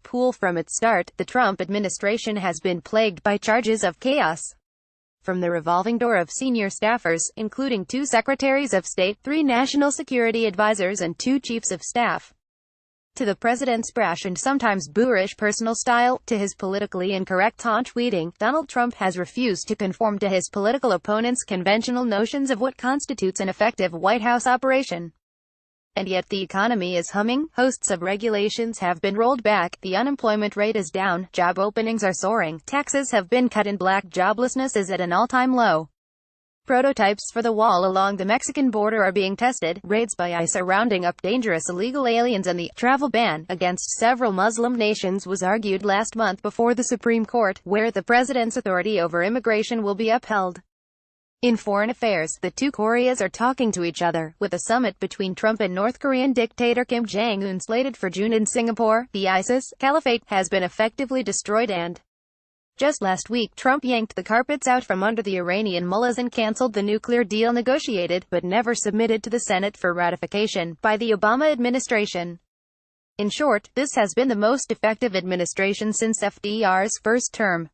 pool from its start. The Trump administration has been plagued by charges of chaos. From the revolving door of senior staffers, including 2 secretaries of state, 3 national security advisors and 2 chiefs of staff, to the president's brash and sometimes boorish personal style, to his politically incorrect taunt tweeting, Donald Trump has refused to conform to his political opponents' conventional notions of what constitutes an effective White House operation. And yet the economy is humming, hosts of regulations have been rolled back, the unemployment rate is down, job openings are soaring, taxes have been cut and black joblessness is at an all-time low. Prototypes for the wall along the Mexican border are being tested, raids by ICE are rounding up dangerous illegal aliens, and the travel ban against several Muslim nations was argued last month before the Supreme Court, where the president's authority over immigration will be upheld. In foreign affairs, the 2 Koreas are talking to each other, with a summit between Trump and North Korean dictator Kim Jong-un slated for June in Singapore. The ISIS caliphate has been effectively destroyed, and just last week Trump yanked the carpets out from under the Iranian mullahs and cancelled the nuclear deal negotiated, but never submitted to the Senate for ratification, by the Obama administration. In short, this has been the most effective administration since FDR's first term.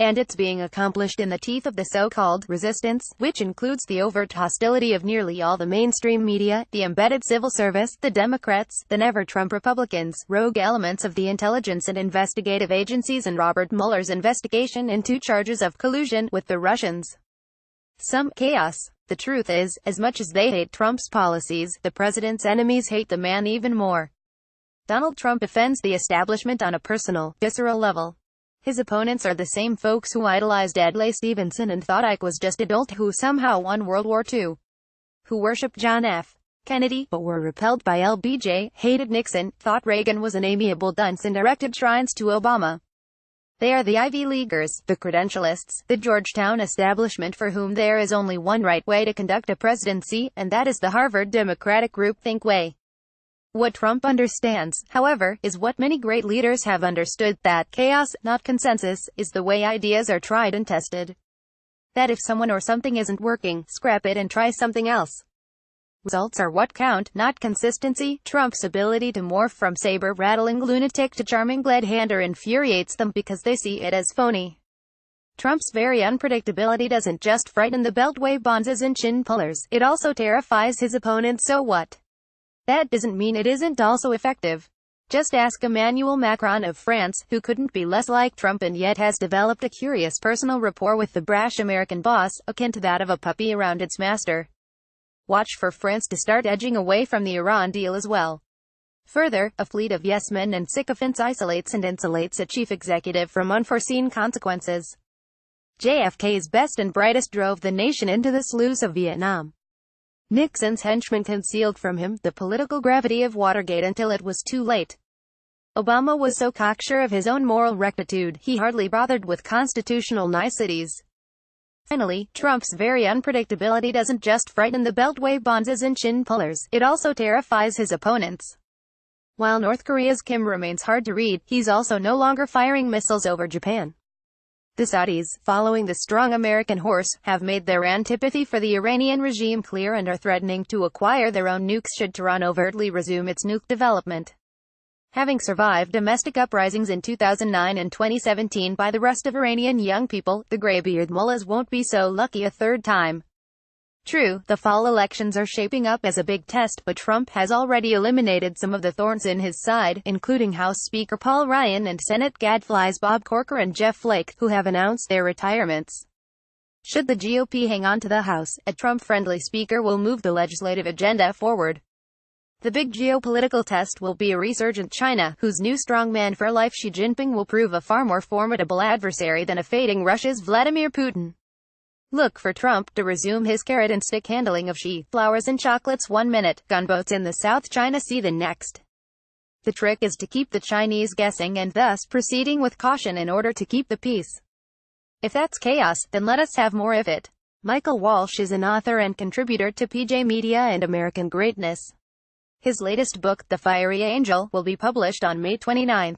And it's being accomplished in the teeth of the so-called resistance, which includes the overt hostility of nearly all the mainstream media, the embedded civil service, the Democrats, the never-Trump Republicans, rogue elements of the intelligence and investigative agencies, and Robert Mueller's investigation into charges of collusion with the Russians. Some chaos. The truth is, as much as they hate Trump's policies, the president's enemies hate the man even more. Donald Trump defends the establishment on a personal, visceral level. His opponents are the same folks who idolized Adlai Stevenson and thought Ike was just a dolt who somehow won World War II. Who worshipped John F. Kennedy, but were repelled by LBJ, hated Nixon, thought Reagan was an amiable dunce, and erected shrines to Obama. They are the Ivy Leaguers, the credentialists, the Georgetown establishment for whom there is only one right way to conduct a presidency, and that is the Harvard Democratic groupthink way. What Trump understands, however, is what many great leaders have understood, that chaos, not consensus, is the way ideas are tried and tested. That if someone or something isn't working, scrap it and try something else. Results are what count, not consistency. Trump's ability to morph from saber-rattling lunatic to charming glad-hander infuriates them because they see it as phony. Trump's very unpredictability doesn't just frighten the Beltway bonzes and chin pullers, it also terrifies his opponents. So what? That doesn't mean it isn't also effective. Just ask Emmanuel Macron of France, who couldn't be less like Trump and yet has developed a curious personal rapport with the brash American boss, akin to that of a puppy around its master. Watch for France to start edging away from the Iran deal as well. Further, a fleet of yes-men and sycophants isolates and insulates a chief executive from unforeseen consequences. JFK's best and brightest drove the nation into the sloughs of Vietnam. Nixon's henchmen concealed from him the political gravity of Watergate until it was too late. Obama was so cocksure of his own moral rectitude, he hardly bothered with constitutional niceties. Finally, Trump's very unpredictability doesn't just frighten the Beltway bonzes and chin pullers, it also terrifies his opponents. While North Korea's Kim remains hard to read, he's also no longer firing missiles over Japan. The Saudis, following the strong American horse, have made their antipathy for the Iranian regime clear and are threatening to acquire their own nukes should Tehran overtly resume its nuke development. Having survived domestic uprisings in 2009 and 2017 by the rest of Iranian young people, the graybeard mullahs won't be so lucky a third time. True, the fall elections are shaping up as a big test, but Trump has already eliminated some of the thorns in his side, including House Speaker Paul Ryan and Senate gadflies Bob Corker and Jeff Flake, who have announced their retirements. Should the GOP hang on to the House, a Trump-friendly speaker will move the legislative agenda forward. The big geopolitical test will be a resurgent China, whose new strongman for life Xi Jinping will prove a far more formidable adversary than a fading Russia's Vladimir Putin. Look for Trump to resume his carrot-and-stick handling of Xi. Flowers and chocolates 1 minute, gunboats in the South China Sea the next. The trick is to keep the Chinese guessing and thus proceeding with caution in order to keep the peace. If that's chaos, then let us have more of it. Michael Walsh is an author and contributor to PJ Media and American Greatness. His latest book, The Fiery Angel, will be published on May 29.